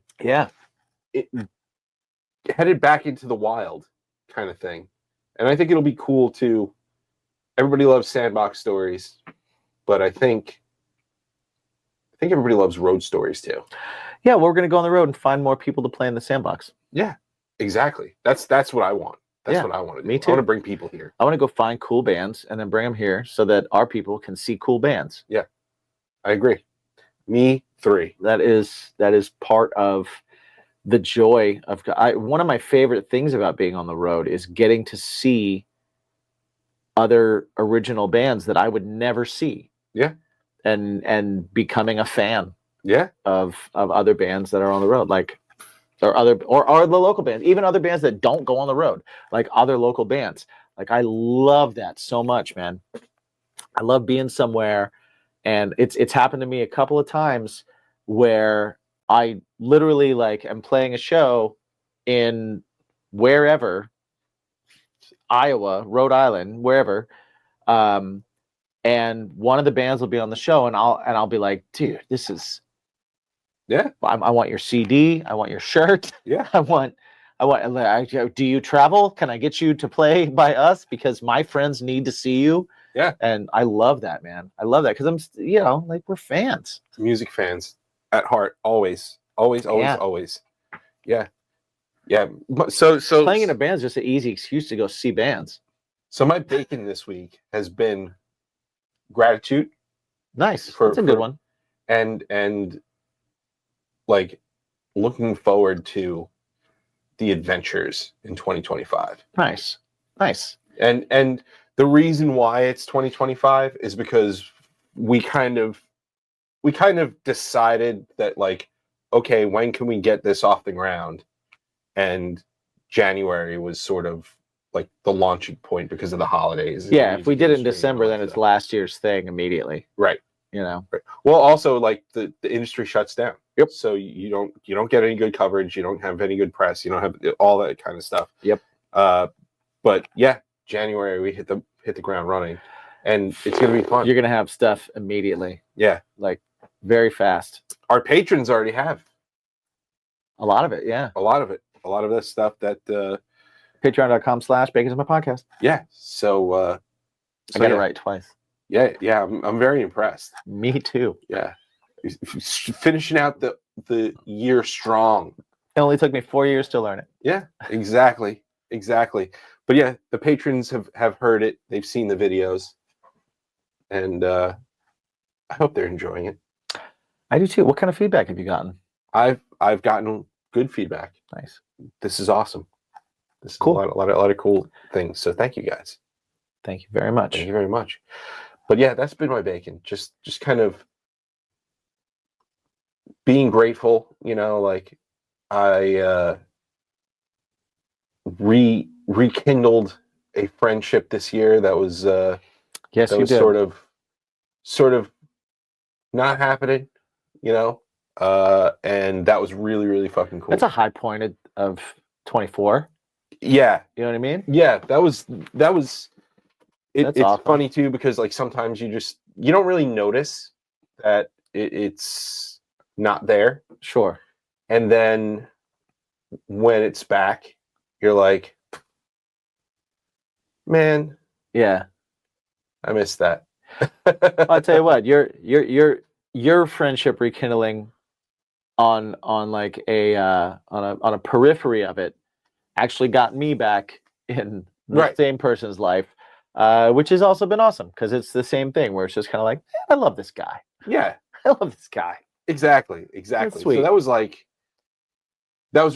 headed back into the wild kind of thing. And I think it'll be cool to, everybody loves sandbox stories, but I think everybody loves road stories too. Yeah, we're going to go on the road and find more people to play in the sandbox. Yeah, exactly. That's what I want. That's what I want to do. Me too. I want to bring people here. I want to go find cool bands and then bring them here so that our people can see cool bands. Yeah, I agree. Me 3. That is part of the joy of. One of my favorite things about being on the road is getting to see other original bands that I would never see. Yeah. And becoming a fan. Yeah. Of other bands that are on the road, like or the local bands, even other bands that don't go on the road, like other local bands. Like I love that so much, man. I love being somewhere, and it's happened to me a couple of times where I literally like am playing a show in wherever, Iowa, Rhode Island, wherever, and one of the bands will be on the show, and I'll be like, dude, this is. Yeah, I want your CD. I want your shirt. Yeah, I want. Do you travel? Can I get you to play by us? Because my friends need to see you. Yeah, and I love that, man. I love that because I'm, like we're fans, music fans at heart, always. Yeah. So playing in a band is just an easy excuse to go see bands. So my bacon this week has been gratitude. Nice. That's a good one. And like looking forward to the adventures in 2025. Nice. And the reason why it's 2025 is because we kind of decided that, like, okay, when can we get this off the ground? And January was sort of like the launching point because of the holidays. and Yeah, if we music did it in industry and December, all then that it's stuff. last year's thing immediately. Right. You know. Right. Well, also, like, the industry shuts down. Yep. So you don't get any good coverage. You don't have any good press. You don't have all that kind of stuff. Yep. But yeah, January we hit the ground running, and it's gonna be fun. You're gonna have stuff immediately, Yeah. like very fast. Our patrons already have A lot of it, yeah. a lot of it. A lot of this stuff that Patreon.com/Bacon is my podcast. yeah. So I got yeah. it right twice. Yeah. I'm very impressed. Me too. Yeah. Finishing out the year strong. It only took me 4 years to learn it. Yeah, exactly. But yeah, the patrons have heard it. They've seen the videos, and I hope they're enjoying it. I do too. What kind of feedback have you gotten? I've gotten good feedback. Nice. This is awesome. This is Cool. a lot of cool things. So thank you guys. Thank you very much. Thank you very much. But yeah, that's been my bacon. Just kind of being grateful. You know, like I rekindled a friendship this year that was Yes, that you was did. sort of not happening, you know, and that was really, really fucking cool. That's a high point of 24. Yeah, You know what I mean? yeah, that was That's it's awesome. funny too, because like sometimes you don't really notice that it's not there, Sure. and then when it's back, you're like, man, Yeah. I missed that. I'll tell you what, your friendship rekindling on like on a periphery of it actually got me back in the Right. same person's life, which has also been awesome because it's the same thing where it's just kind of like, I love this guy. Yeah, I love this guy. exactly. sweet. So that was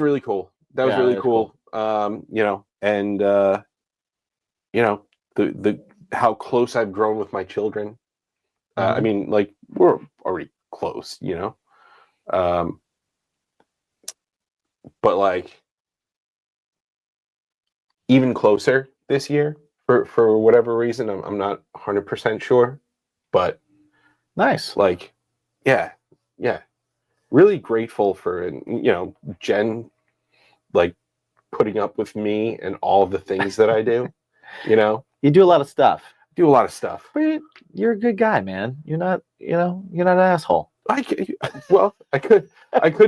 really cool. That was Yeah, really that is cool. You know, and you know, the how close I've grown with my children. I Mhm. mean, like, we're already close, you know. But like even closer this year for whatever reason. I'm not 100% sure, but Nice. like, yeah, really grateful for, you know, Jen, like, putting up with me and all of the things that I do. You know, You do a lot of stuff. do a lot of stuff. But you're a good guy, man. You're not, you're not an asshole. I could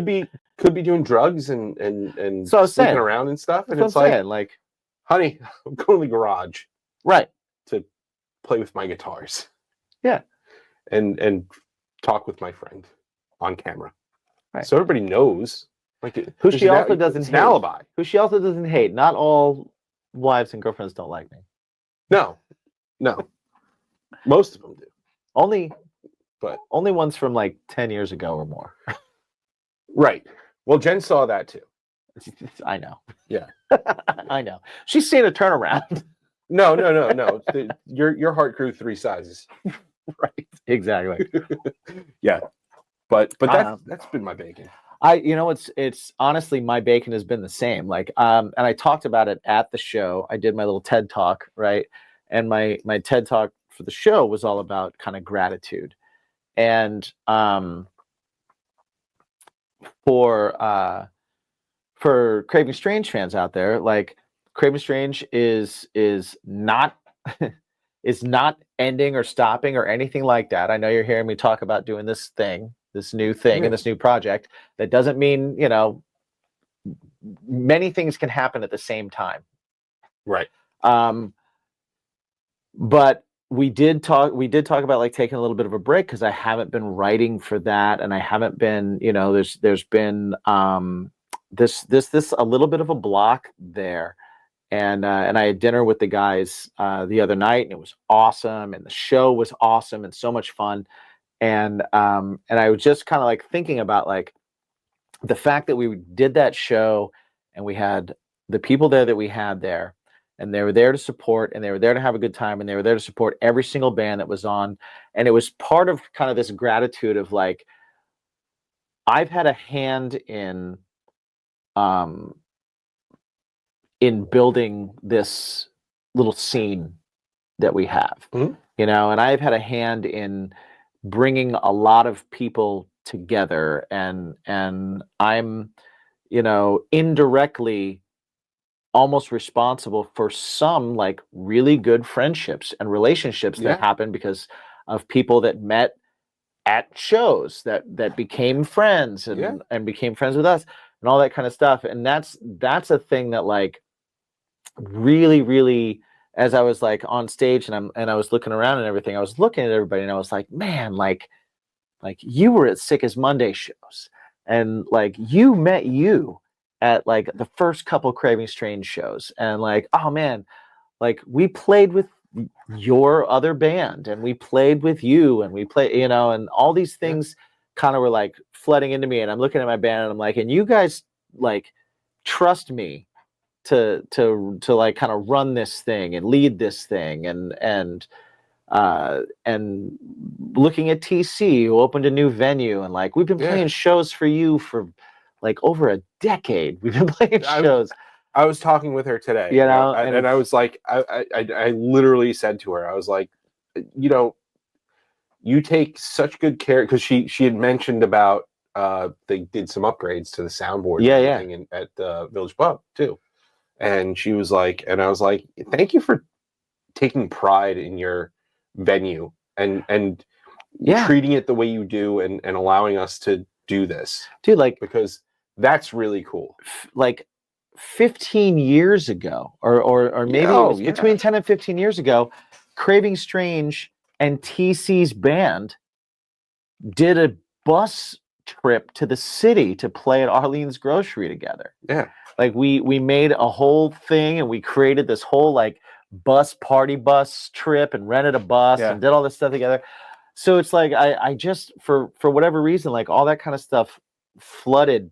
be doing drugs and So I was sleeping saying. around and stuff, and That's it's what I'm like, saying. Like, honey, I'm going to the garage right. to play with my guitars. Yeah. And talk with my friend on camera. Right. So everybody knows. Like, Who there's she an also doesn't it's an hate. alibi. Who she also doesn't hate. Not all wives and girlfriends don't like me. No. Most of them do. Only ones from like 10 years ago or more. Right. Well, Jen saw that too. I know. Yeah. I know. She's seen a turnaround. No. Your heart grew 3 sizes. Right. Exactly. Yeah. But that's been my bacon. It's honestly, my bacon has been the same. Like, and I talked about it at the show. I did my little TED talk, right? And my TED talk for the show was all about kind of gratitude. And for Craving Strange fans out there, like, Craving Strange is not is not ending or stopping or anything like that. I know you're hearing me talk about doing this new thing, and this new project. That doesn't mean, many things can happen at the same time. Right. But we did talk about like taking a little bit of a break because I haven't been writing for that, and I haven't been, there's been this a little bit of a block there. And I had dinner with the guys the other night, and it was awesome, and the show was awesome and so much fun. And I was just kind of like thinking about like the fact that we did that show and we had the people there that we had there, and they were there to support, and they were there to have a good time, and they were there to support every single band that was on. And it was part of kind of this gratitude of like, I've had a hand in building this little scene that we have, Mhm. you know, and I've had a hand in bringing a lot of people together, and I'm, you know, indirectly almost responsible for some like really good friendships and relationships that Yeah. happen because of people that met at shows that became friends and Yeah. and became friends with us and all that kind of stuff. And that's a thing that like really, as I was like on stage and I was looking around and everything, I was looking at everybody and I was like, man, like you were at Sick as Monday shows, and like you met you at like the first couple Craving Strange shows, and like, oh man, like we played with your other band and we played with you and we play, you know, and all these things kind of were like flooding into me. And I'm looking at my band and I'm like, and you guys like trust me to like kind of run this thing and lead this thing, and looking at TC, who opened a new venue, and like we've been Yeah. playing shows for you for like over a decade. We've been playing shows. I was talking with her today, You know, and I was like, I literally said to her, I was like, you know, you take such good care, because she had mentioned about they did some upgrades to the soundboard, Yeah, and yeah. everything at the Village Pub too, and she was like, and I was like, thank you for taking pride in your venue and Yeah. treating it the way you do, and allowing us to do this, Dude, like because that's really cool. like 15 years ago, or maybe Yeah, it was between 10 and 15 years ago, Craving Strange and TC's band did a bus trip to the city to play at Arlene's Grocery together. Yeah. Like we made a whole thing and we created this whole like party bus trip and rented a bus Yeah. and did all this stuff together. So it's like I just for whatever reason, like all that kind of stuff flooded,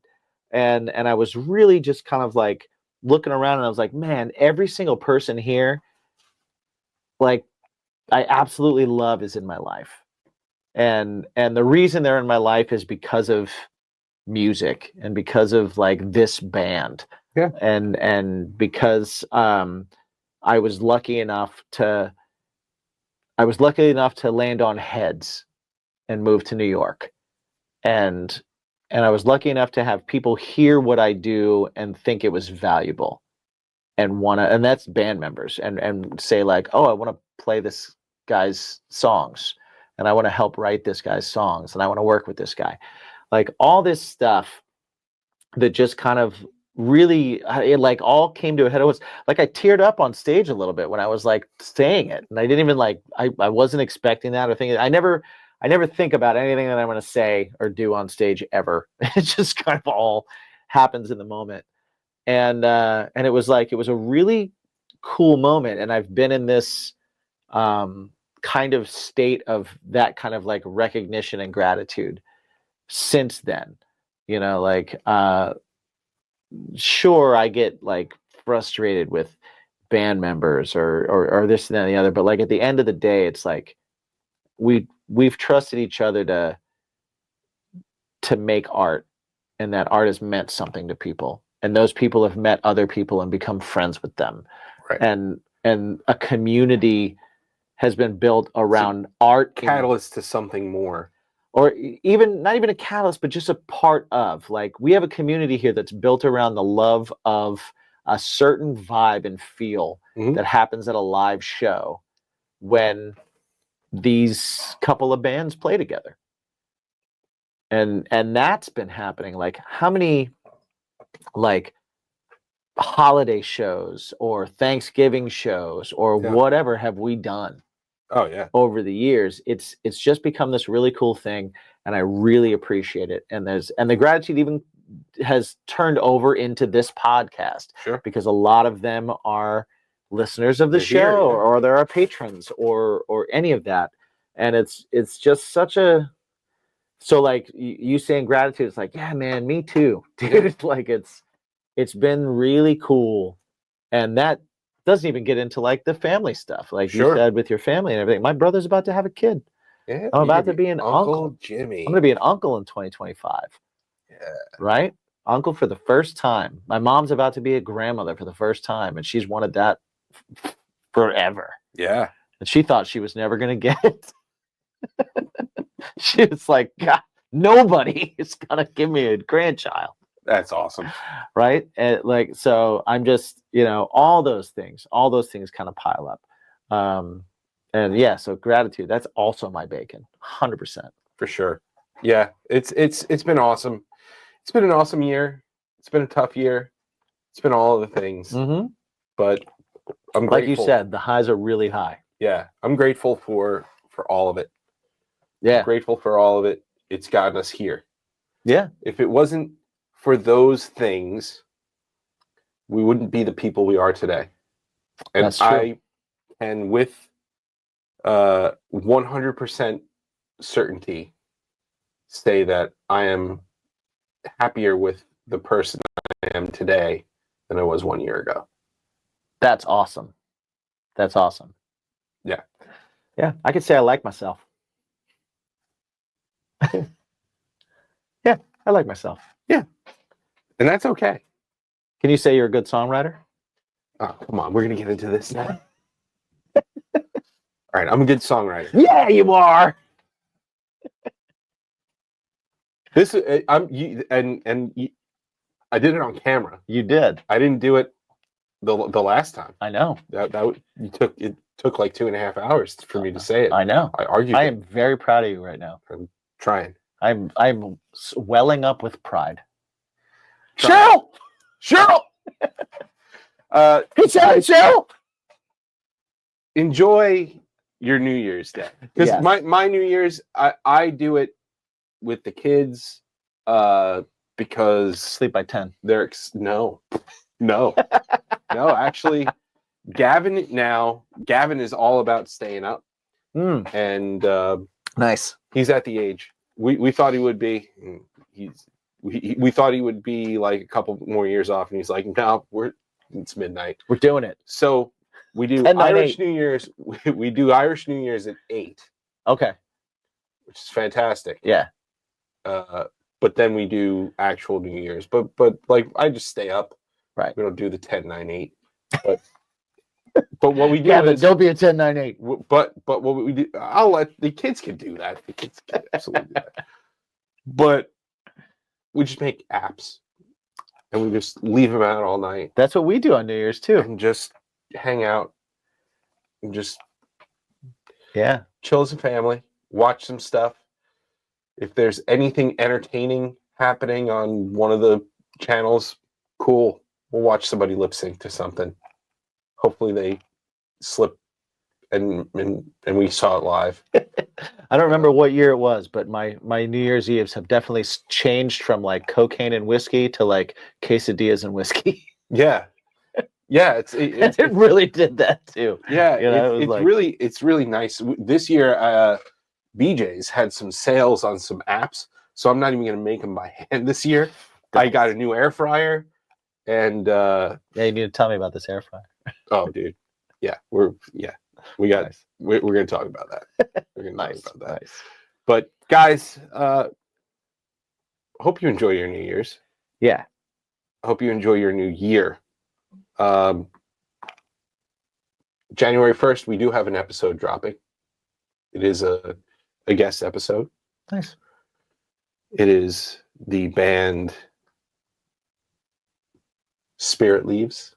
and I was really just kind of like looking around and I was like, man, every single person here, like I absolutely love, is in my life. And the reason they're in my life is because of music and because of like this band. Yeah. And because I was lucky enough to land on Heads and move to New York. And I was lucky enough to have people hear what I do and think it was valuable and and that's band members, and say like, oh, I want to play this guy's songs and I want to help write this guy's songs and I want to work with this guy. Like all this stuff that just kind of really, it like all came to a head. It was like I teared up on stage a little bit when I was like saying it, and I didn't even like I wasn't expecting that or thinking. I never think about anything that I'm going to say or do on stage ever. It just kind of all happens in the moment, and it was like it was a really cool moment, and I've been in this kind of state of that kind of like recognition and gratitude since then. You know, like sure, I get like frustrated with band members or this and that and the other, but like at the end of the day, it's like we've trusted each other to make art, and that art has meant something to people, and those people have met other people and become friends with them. Right. And a community has been built around art, Catalyst to something more. or even not even a catalyst, but just a part of. Like we have a community here that's built around the love of a certain vibe and feel that happens at a live show when these couple of bands play together. And that's been happening. Like how many like holiday shows or Thanksgiving shows or whatever have we done? Oh yeah. Over the years, it's just become this really cool thing, and I really appreciate it. And the gratitude even has turned over into this podcast, Sure, because a lot of them are listeners of the show, or they're our patrons, or any of that. And it's just such a, so like you saying gratitude, it's like, yeah, man, me too, dude. It's like it's been really cool, and that doesn't even get into like the family stuff, like you Sure. said with your family and everything. My brother's about to have a kid. Yeah, I'm you're about gonna to be an uncle. Jimmy. I'm going to be an uncle in 2025. Yeah. Right? Uncle for the first time. My mom's about to be a grandmother for the first time, and she's wanted that forever. Yeah. And she thought she was never going to get it. She was like, God, nobody is going to give me a grandchild. That's awesome. Right? And like, so I'm just, all those things kind of pile up. And yeah, so gratitude, that's also my bacon, 100%. For sure. Yeah. It's been awesome. It's been an awesome year. It's been a tough year. It's been all of the things. Mm-hmm. But I'm Like grateful. you said, the highs are really high. Yeah. I'm grateful for all of it. Yeah. I'm grateful for all of it. It's gotten us here. Yeah. If it wasn't for those things, we wouldn't be the people we are today. And That's true. I can with 100% certainty say that I am happier with the person I am today than I was 1 year ago. That's awesome. That's awesome. Yeah. Yeah. I could say I like myself. Yeah. I like myself. And that's okay. Can you say you're a good songwriter? Oh, come on. We're going to get into this now. All right. I'm a good songwriter. Yeah, you are. This I'm you, and you, I did it on camera. You did. I didn't do it the last time. I know. It took like 2.5 hours for me to say it. I know. I argued. I am very proud of you right now. I'm trying. I'm welling up with pride. Cheryl! Cheryl! He said it, Cheryl! Enjoy your New Year's Day. Because Yes. my New Year's, I do it with the kids because Sleep by 10. they're no. Actually, Gavin is all about staying up, and Nice. he's at the age we thought he would be. We thought he would be like a couple more years off, and he's like, no, it's midnight. We're doing it. So we do 10, 9, Irish 8. New Year's. We do Irish New Year's at 8, Okay. which is fantastic. Yeah. But then we do actual New Year's. But like I just stay up. Right. We don't do the 10, 9, 8. But what we do Yeah, but is don't be a 10, 9, 8. but what we do, I'll let the kids can do that. The kids can absolutely do that. But we just make apps and we just leave them out all night That's what we do on New Year's too. and just hang out and just Yeah. chill as a family, watch some stuff. If there's anything entertaining happening on one of the channels, cool. We'll watch somebody lip sync to something. Hopefully they slip and we saw it live. I don't remember what year it was, but my New Year's Eves have definitely changed from like cocaine and whiskey to like quesadillas and whiskey. Yeah. Yeah, And it really did that too. yeah, You know, it was it's really nice. This year BJ's had some sales on some apps, so I'm not even going to make them by hand this year. I got a new air fryer and Yeah, you need to tell me about this air fryer. oh dude. Yeah, we got Nice. we're going to talk about that. We're going to Nice. talk about that. Nice. But guys, hope you enjoy your New Year's. Yeah. Hope you enjoy your new year. January 1st, we do have an episode dropping. It is a guest episode. Nice. It is the band Spirit Leaves.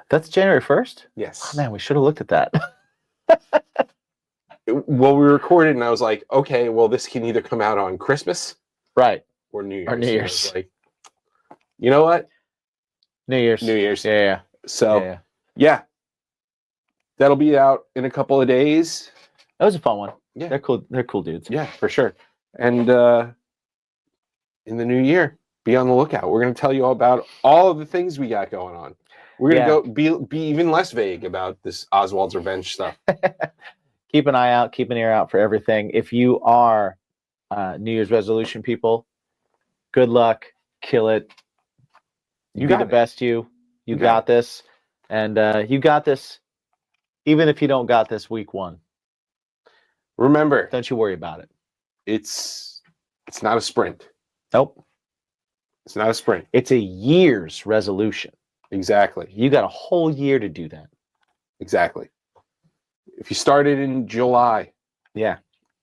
That's January 1st? Yes. Oh, man, we should have looked at that. Well, we recorded, and I was like, okay, well, this can either come out on Christmas Right. or New Year's. Or New And I Year's. was like, you know what? New Year's. New Year's. Yeah, yeah. So, Yeah. yeah. That'll be out in a couple of days. That was a fun one. Yeah. They're cool. They're cool dudes. Yeah, for sure. And in the new year, be on the lookout. We're going to tell you all about all of the things we got going on. We're going to go be even less vague about this Oswald's Revenge stuff. Keep an eye out, keep an ear out for everything. If you are New Year's resolution people, good luck, kill it. You Be got the it. best you. You You got got this. And you got this, even if you don't got this week 1. Remember, Don't you worry about it. it's not a sprint. Nope. It's not a sprint. It's a year's resolution. Exactly. You got a whole year to do that. Exactly. If you started in July, Yeah.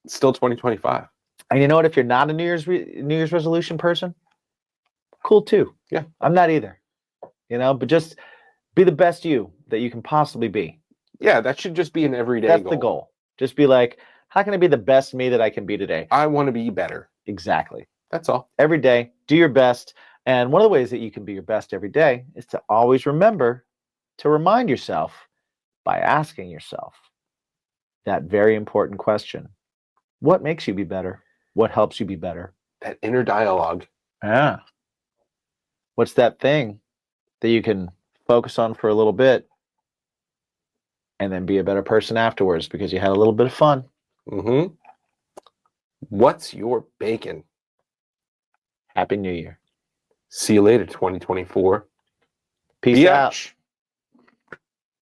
it's still 2025. And you know what? If you're not a New Year's resolution person, cool too. Yeah. I'm not either. But just be the best you that you can possibly be. Yeah, that should just be an everyday That's goal. the goal. Just be like, how can I be the best me that I can be today? I want to be better. Exactly. That's all. Every day, do your best. And one of the ways that you can be your best every day is to always remember to remind yourself by asking yourself that very important question. What makes you be better? What helps you be better? That inner dialogue. Yeah. What's that thing that you can focus on for a little bit and then be a better person afterwards because you had a little bit of fun? Mm-hmm. What's your bacon? Happy New Year. See you later, 2024. Peace out. Biatch.